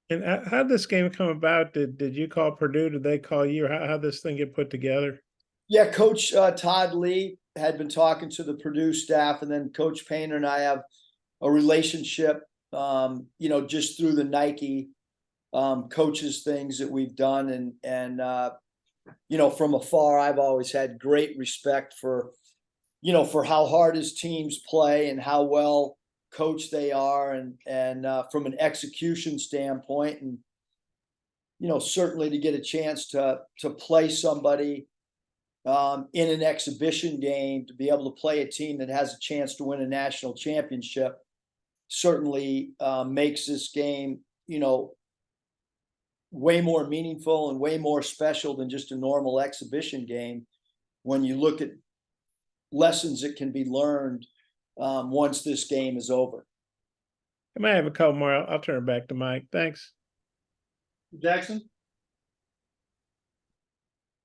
And how'd this game come about? Did you call Purdue? Did they call you? Or how'd this thing get put together? Yeah, Coach Todd Lee had been talking to the Purdue staff, and then Coach Painter and I have a relationship, just through the Nike coaches things that we've done, and from afar, I've always had great respect for how hard his teams play and how well coached they are, and from an execution standpoint, and certainly to get a chance to play somebody in an exhibition game, to be able to play a team that has a chance to win a national championship, certainly makes this game, way more meaningful and way more special than just a normal exhibition game. When you look at lessons that can be learned once this game is over. I might have a couple more. I'll turn it back to Mike. Thanks. Jackson?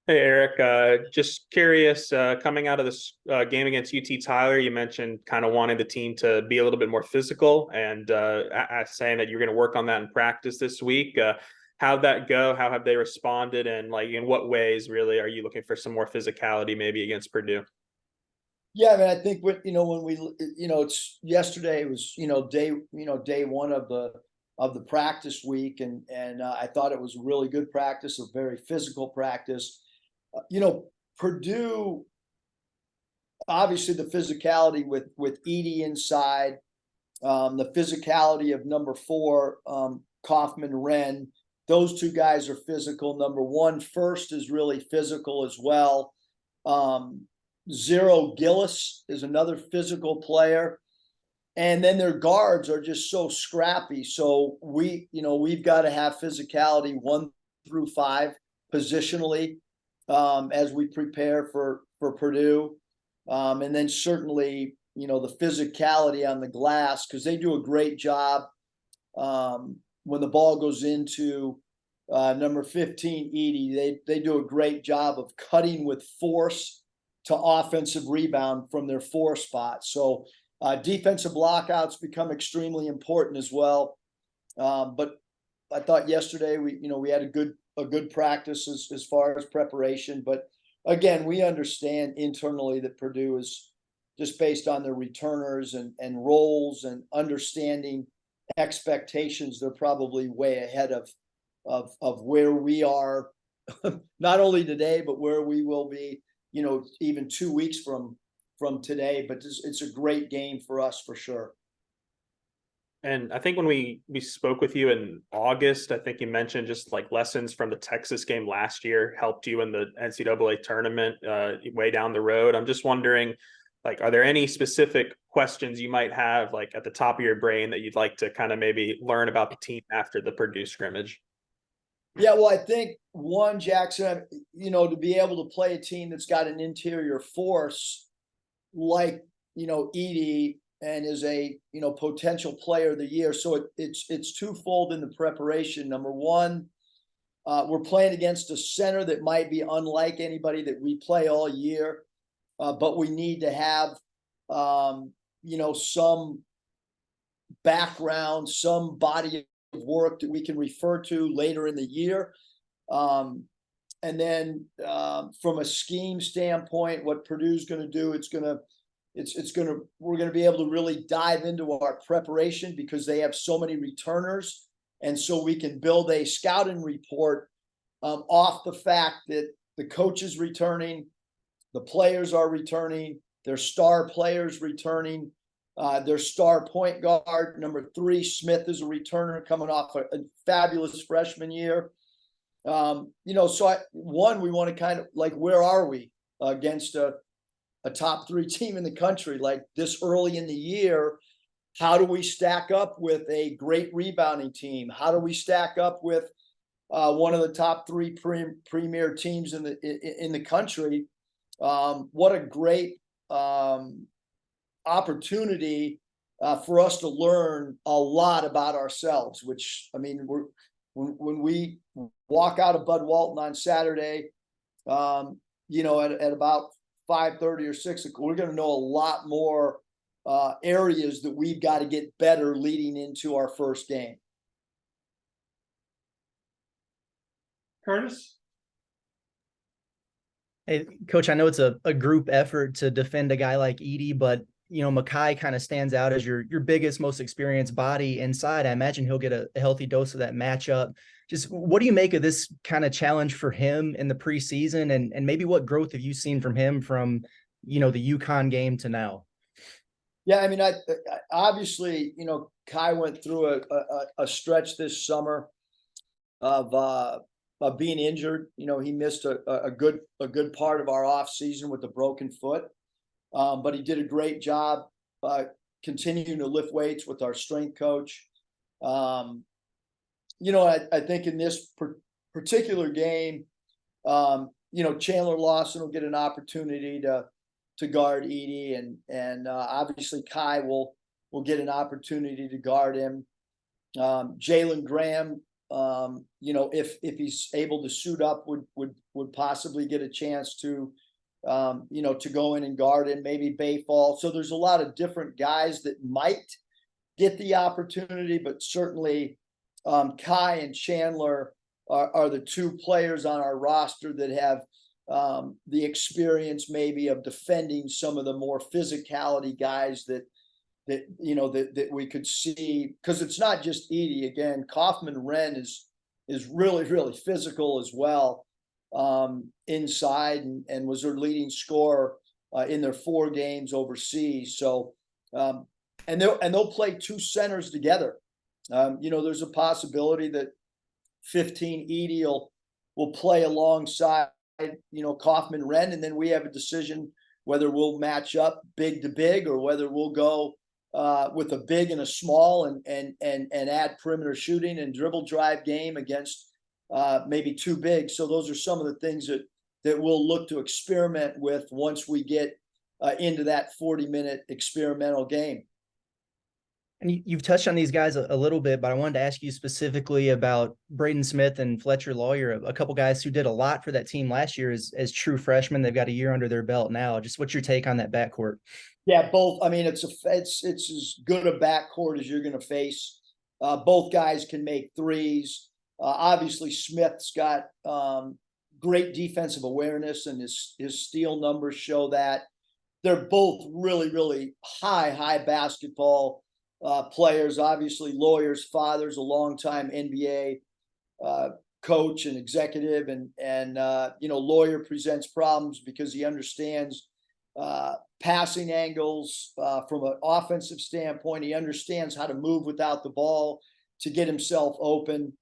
Hey, Eric, just curious, coming out of this game against UT Tyler, you mentioned kind of wanting the team to be a little bit more physical and saying that you're going to work on that in practice this week. How'd that go? How have they responded? And like, in what ways really are you looking for some more physicality maybe against Purdue? Yeah, I mean, I think when we, it's yesterday was, day one of the practice week, and I thought it was a really good practice, a very physical practice. Purdue, obviously the physicality with Edie inside, the physicality of number 4, Kaufman Wren. Those two guys are physical. Number 1, First, is really physical as well. Zero Gillis is another physical player. And then their guards are just so scrappy. So we've got to have physicality 1 through 5 positionally as we prepare for Purdue. And then certainly, the physicality on the glass, because they do a great job when the ball goes into number 15, Edie. They do a great job of cutting with force to offensive rebound from their 4 spot. So defensive blockouts become extremely important as well. But I thought yesterday we had a good practice as far as preparation. But again, we understand internally that Purdue is, just based on their returners and roles and understanding expectations, they're probably way ahead of where we are, not only today, but where we will be, even 2 weeks from today. But it's a great game for us for sure. And I think when we spoke with you in August, I think you mentioned just like lessons from the Texas game last year helped you in the NCAA tournament way down the road. I'm just wondering, like, are there any specific questions you might have like at the top of your brain that you'd like to kind of maybe learn about the team after the Purdue scrimmage? Yeah, well, I think one, Jackson, to be able to play a team that's got an interior force like, Edie, and is a, potential player of the year. So it's twofold in the preparation. Number 1, we're playing against a center that might be unlike anybody that we play all year. But we need to have, some background, some body of work that we can refer to later in the year. And then from a scheme standpoint, what Purdue's going to do, we're going to be able to really dive into our preparation, because they have so many returners. And so we can build a scouting report off the fact that the coach is returning, the players are returning, their star players returning, their star point guard, number 3, Smith, is a returner coming off a fabulous freshman year. So we want to kind of like, where are we against a top 3 team in the country like this early in the year? How do we stack up with a great rebounding team? How do we stack up with one of the top 3 premier teams in the country? What a great opportunity for us to learn a lot about ourselves, which, I mean, when we walk out of Bud Walton on Saturday, at about 5:30 or 6, we're going to know a lot more areas that we've got to get better leading into our first game. Curtis? Hey, Coach, I know it's a group effort to defend a guy like Edie, but Makai kind of stands out as your biggest, most experienced body inside. I imagine he'll get a healthy dose of that matchup. Just what do you make of this kind of challenge for him in the preseason, and maybe what growth have you seen from him from the UConn game to now? Yeah, I mean, I obviously, Kai went through a stretch this summer of being injured. He missed a good part of our off season with a broken foot, but he did a great job continuing to lift weights with our strength coach. I think in this particular game, Chandler Lawson will get an opportunity to guard Edie, and obviously Kai will get an opportunity to guard him. Jalen Graham, if he's able to suit up, would possibly get a chance to go in and guard him, maybe Bayfall. So there's a lot of different guys that might get the opportunity, but certainly Kai and Chandler are the two players on our roster that have the experience maybe of defending some of the more physicality guys that we could see, because it's not just Edie. Again, Kaufman-Wren is really, really physical as well inside, and was their leading scorer in their 4 games overseas. So and they'll play 2 centers together. There's a possibility that 15 Edie will play alongside Kaufman-Wren, and then we have a decision whether we'll match up big to big or whether we'll go with a big and a small and add perimeter shooting and dribble drive game against maybe 2 bigs. So those are some of the things that we'll look to experiment with once we get into that 40-minute experimental game. And you've touched on these guys a little bit, but I wanted to ask you specifically about Braden Smith and Fletcher Lawyer, a couple guys who did a lot for that team last year as true freshmen. They've got a year under their belt now. Just what's your take on that backcourt? Yeah, both. I mean, it's as good a backcourt as you're going to face. Both guys can make threes. Obviously, Smith's got great defensive awareness, and his steal numbers show that. They're both really, really high basketball players. Obviously, Lawyer's father's a longtime NBA coach and executive, and Lawyer presents problems because he understands passing angles from an offensive standpoint. He understands how to move without the ball to get himself open.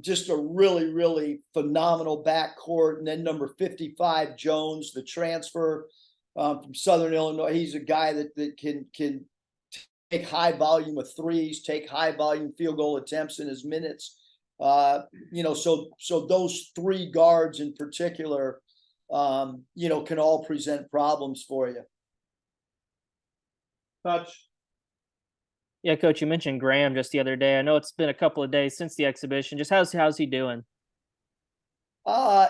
Just a really, really phenomenal backcourt. And then number 55, Jones, the transfer from Southern Illinois. He's a guy that can take high volume of threes, take high volume field goal attempts in his minutes. So those 3 guards in particular, can all present problems for you. Touch. Yeah, Coach, you mentioned Graham just the other day. I know it's been a couple of days since the exhibition. Just how's he doing?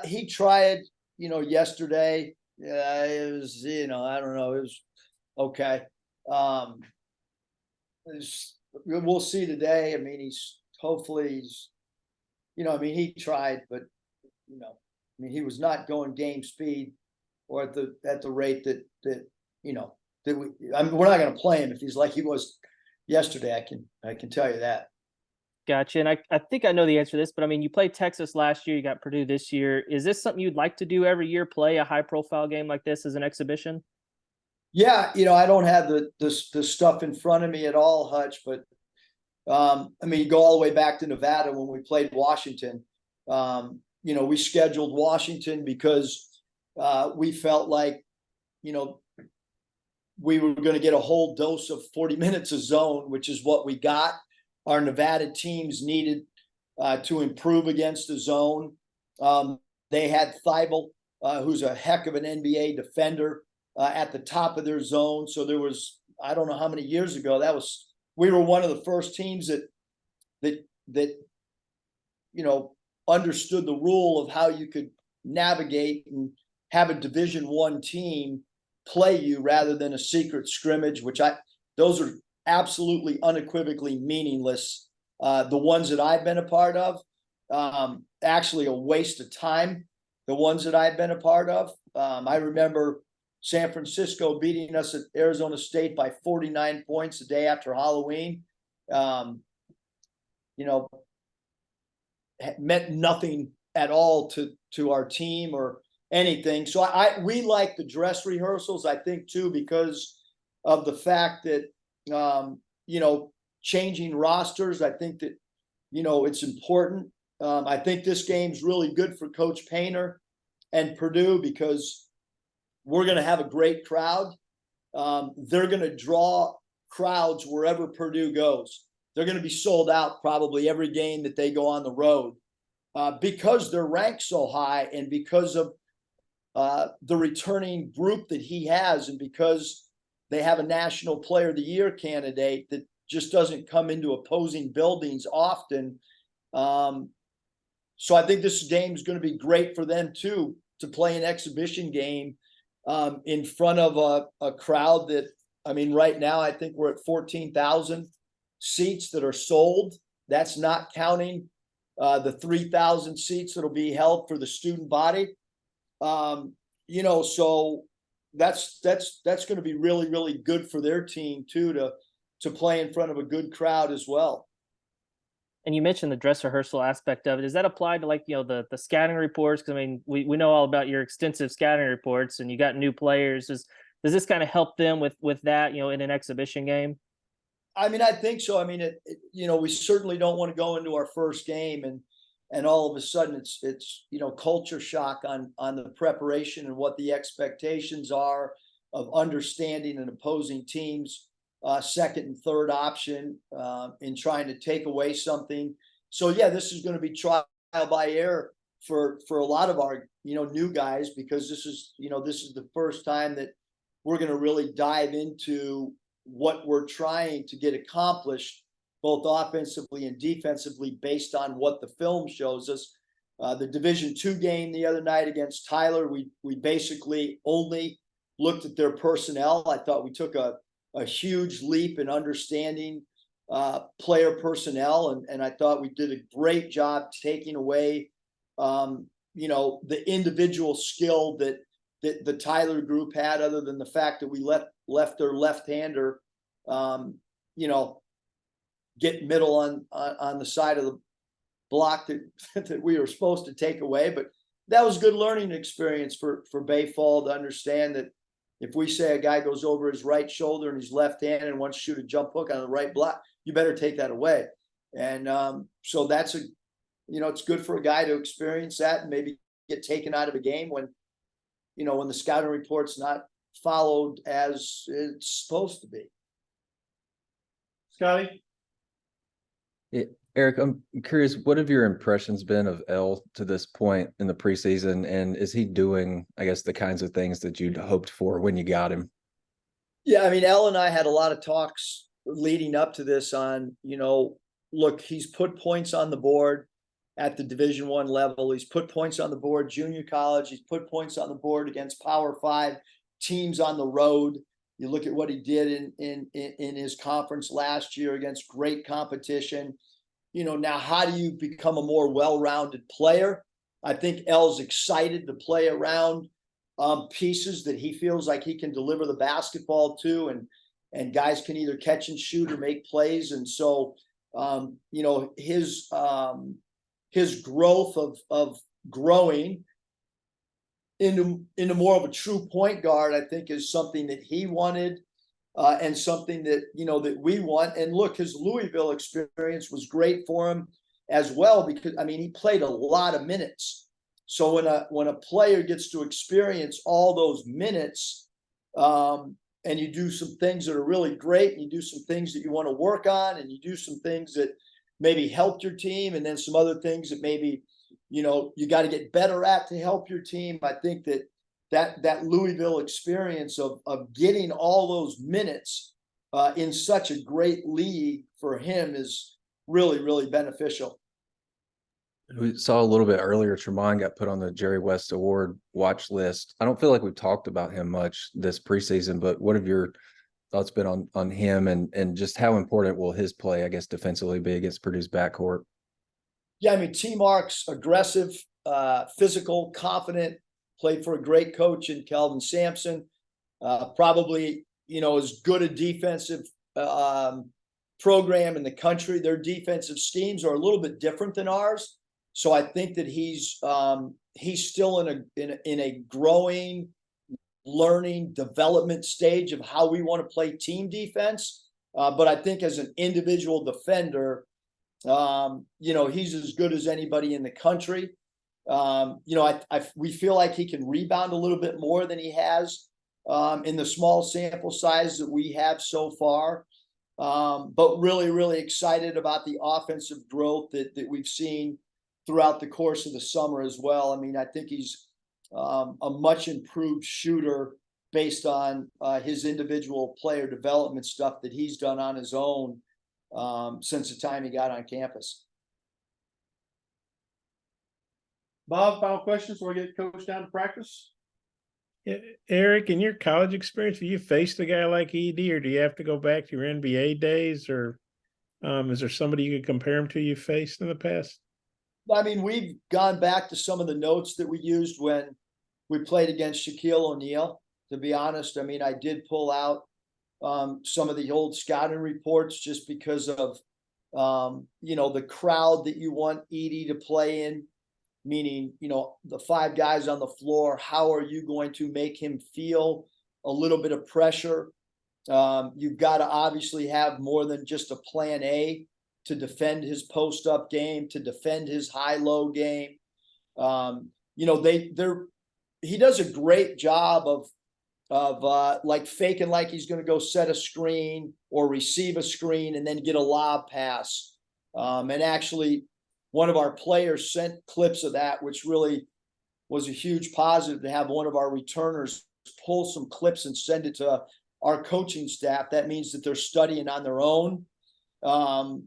He tried, yesterday. It was, I don't know. It was okay. We'll see today. I mean, he's, he tried, but, he was not going game speed or at the rate that we're not going to play him if he's like he was yesterday. I can tell you that. Gotcha. And I think I know the answer to this, but I mean, you played Texas last year, you got Purdue this year. Is this something you'd like to do every year, play a high profile game like this as an exhibition? Yeah. I don't have the stuff in front of me at all, Hutch, but you go all the way back to Nevada when we played Washington. We scheduled Washington because we felt like, we were going to get a whole dose of 40 minutes of zone, which is what we got. Our Nevada teams needed to improve against the zone. They had Thibault, who's a heck of an NBA defender, at the top of their zone. So there was, I don't know how many years ago, we were one of the first teams that understood the rule of how you could navigate and have a Division I team play you rather than a secret scrimmage, those are absolutely unequivocally meaningless. The ones that I've been a part of, actually a waste of time, the ones that I've been a part of. I remember San Francisco beating us at Arizona State by 49 points the day after Halloween. Meant nothing at all to our team or anything. So we like the dress rehearsals, I think, too, because of the fact that changing rosters. I think that it's important. I think this game's really good for Coach Painter and Purdue because we're going to have a great crowd. They're going to draw crowds wherever Purdue goes. They're going to be sold out probably every game that they go on the road because they're ranked so high and because of the returning group that he has and because they have a National Player of the Year candidate that just doesn't come into opposing buildings often. So I think this game is going to be great for them too, to play an exhibition game in front of a crowd that, right now I think we're at 14,000 seats that are sold. That's not counting the 3,000 seats that'll be held for the student body. So that's going to be really, really good for their team too, to play in front of a good crowd as well. And you mentioned the dress rehearsal aspect of it. Does that apply to the scouting reports? Because we know all about your extensive scouting reports, and you got new players. Does this kind of help them with that? In an exhibition game? I think so. We certainly don't want to go into our first game and all of a sudden it's culture shock on the preparation and what the expectations are of understanding an opposing team's second and third option in trying to take away something. So yeah, this is going to be trial by error for a lot of our new guys, because this is the first time that we're going to really dive into what we're trying to get accomplished, both offensively and defensively, based on what the film shows us. The Division II game the other night against Tyler, we basically only looked at their personnel. I thought we took a huge leap in understanding player personnel, and I thought we did a great job taking away the individual skill that the Tyler group had, other than the fact that we left their left-hander get middle on the side of the block that we were supposed to take away. But that was a good learning experience for Bay Fall to understand that if we say a guy goes over his right shoulder and he's left-handed and wants to shoot a jump hook on the right block, you better take that away. And so that's it's good for a guy to experience that and maybe get taken out of a game when the scouting report's not followed as it's supposed to be. Scotty? Eric, I'm curious, what have your impressions been of L to this point in the preseason? And is he doing, I guess, the kinds of things that you'd hoped for when you got him? Yeah, L and I had a lot of talks leading up to this on, look, he's put points on the board at the Division I level. He's put points on the board junior college. He's put points on the board against Power 5 teams on the road. You look at what he did in his conference last year against great competition. Now how do you become a more well-rounded player? I think L's excited to play around pieces that he feels like he can deliver the basketball to, and guys can either catch and shoot or make plays. And so, his growth of growing into more of a true point guard, I think, is something that he wanted and something that, that we want. And look, his Louisville experience was great for him as well, because, he played a lot of minutes. So when a player gets to experience all those minutes, and you do some things that are really great, and you do some things that you want to work on, and you do some things that maybe helped your team, and then some other things that maybe, you got to get better at to help your team. I think that Louisville experience of getting all those minutes in such a great league for him is really, really beneficial. We saw a little bit earlier, Tremont got put on the Jerry West Award watch list. I don't feel like we've talked about him much this preseason, but what have your thoughts been on him, and just how important will his play, I guess, defensively be against Purdue's backcourt? Yeah, I mean, T. Mark's aggressive, physical, confident, played for a great coach in Kelvin Sampson. Probably, as good a defensive program in the country. Their defensive schemes are a little bit different than ours. So I think that he's still in a growing, learning, development stage of how we want to play team defense. But I think as an individual defender, he's as good as anybody in the country. We feel like he can rebound a little bit more than he has in the small sample size that we have so far. But really, really excited about the offensive growth that we've seen throughout the course of the summer as well. I mean, I think he's a much improved shooter based on his individual player development stuff that he's done on his own since the time he got on campus. Bob, final questions before we get coach down to practice? Eric, in your college experience, have you faced a guy like ED, or do you have to go back to your NBA days, or is there somebody you could compare him to you faced in the past? I mean, we've gone back to some of the notes that we used when we played against Shaquille O'Neal. To be honest, I mean, I did pull out some of the old scouting reports just because of the crowd that you want Edie to play in. Meaning, the five guys on the floor, how are you going to make him feel a little bit of pressure? You've got to obviously have more than just a plan A to defend his post-up game, to defend his high-low game. He does a great job of like faking like he's going to go set a screen or receive a screen and then get a lob pass. And actually, one of our players sent clips of that, which really was a huge positive to have one of our returners pull some clips and send it to our coaching staff. That means that they're studying on their own. Are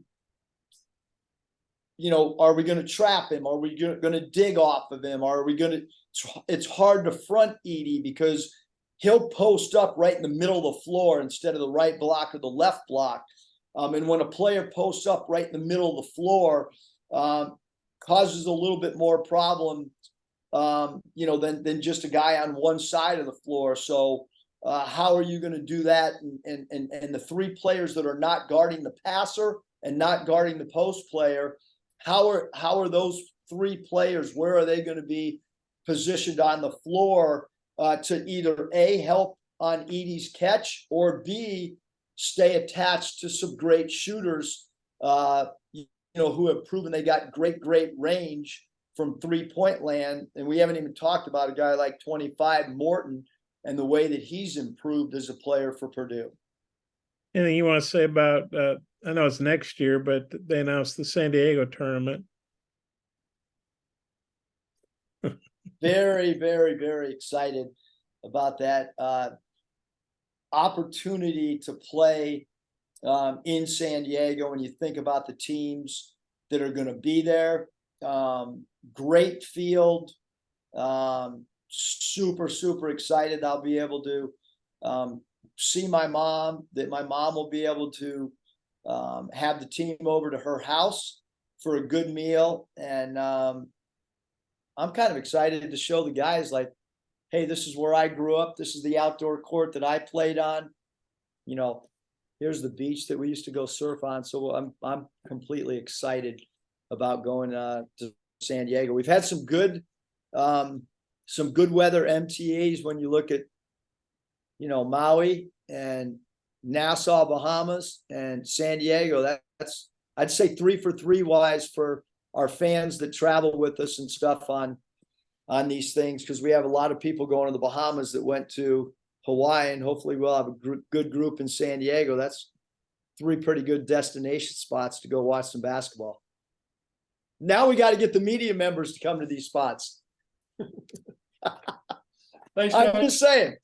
we going to trap him? Are we going to dig off of him? Are we going to? It's hard to front Edie because he'll post up right in the middle of the floor instead of the right block or the left block. And when a player posts up right in the middle of the floor, causes a little bit more problem, than just a guy on one side of the floor. So how are you going to do that? And the three players that are not guarding the passer and not guarding the post player, how are those three players, where are they going to be positioned on the floor to either A, help on Edie's catch, or B, stay attached to some great shooters who have proven they got great range from 3-point land. And we haven't even talked about a guy like 25 Morton and the way that he's improved as a player for Purdue. Anything you want to say about, I know it's next year, but they announced the San Diego tournament. Very, very, very excited about that opportunity to play in San Diego. When you think about the teams that are going to be there, great field, super excited. I'll be able to see my mom, that my mom will be able to have the team over to her house for a good meal. And I'm kind of excited to show the guys, like, hey, this is where I grew up. This is the outdoor court that I played on. Here's the beach that we used to go surf on. So I'm completely excited about going to San Diego. We've had some good weather MTAs when you look at, Maui and Nassau, Bahamas, and San Diego. That's, I'd say 3 for 3 wise for our fans that travel with us and stuff on these things, because we have a lot of people going to the Bahamas that went to Hawaii, and hopefully we'll have a good group in San Diego. That's 3 pretty good destination spots to go watch some basketball. Now we got to get the media members to come to these spots. Thanks, I'm Coach. just saying.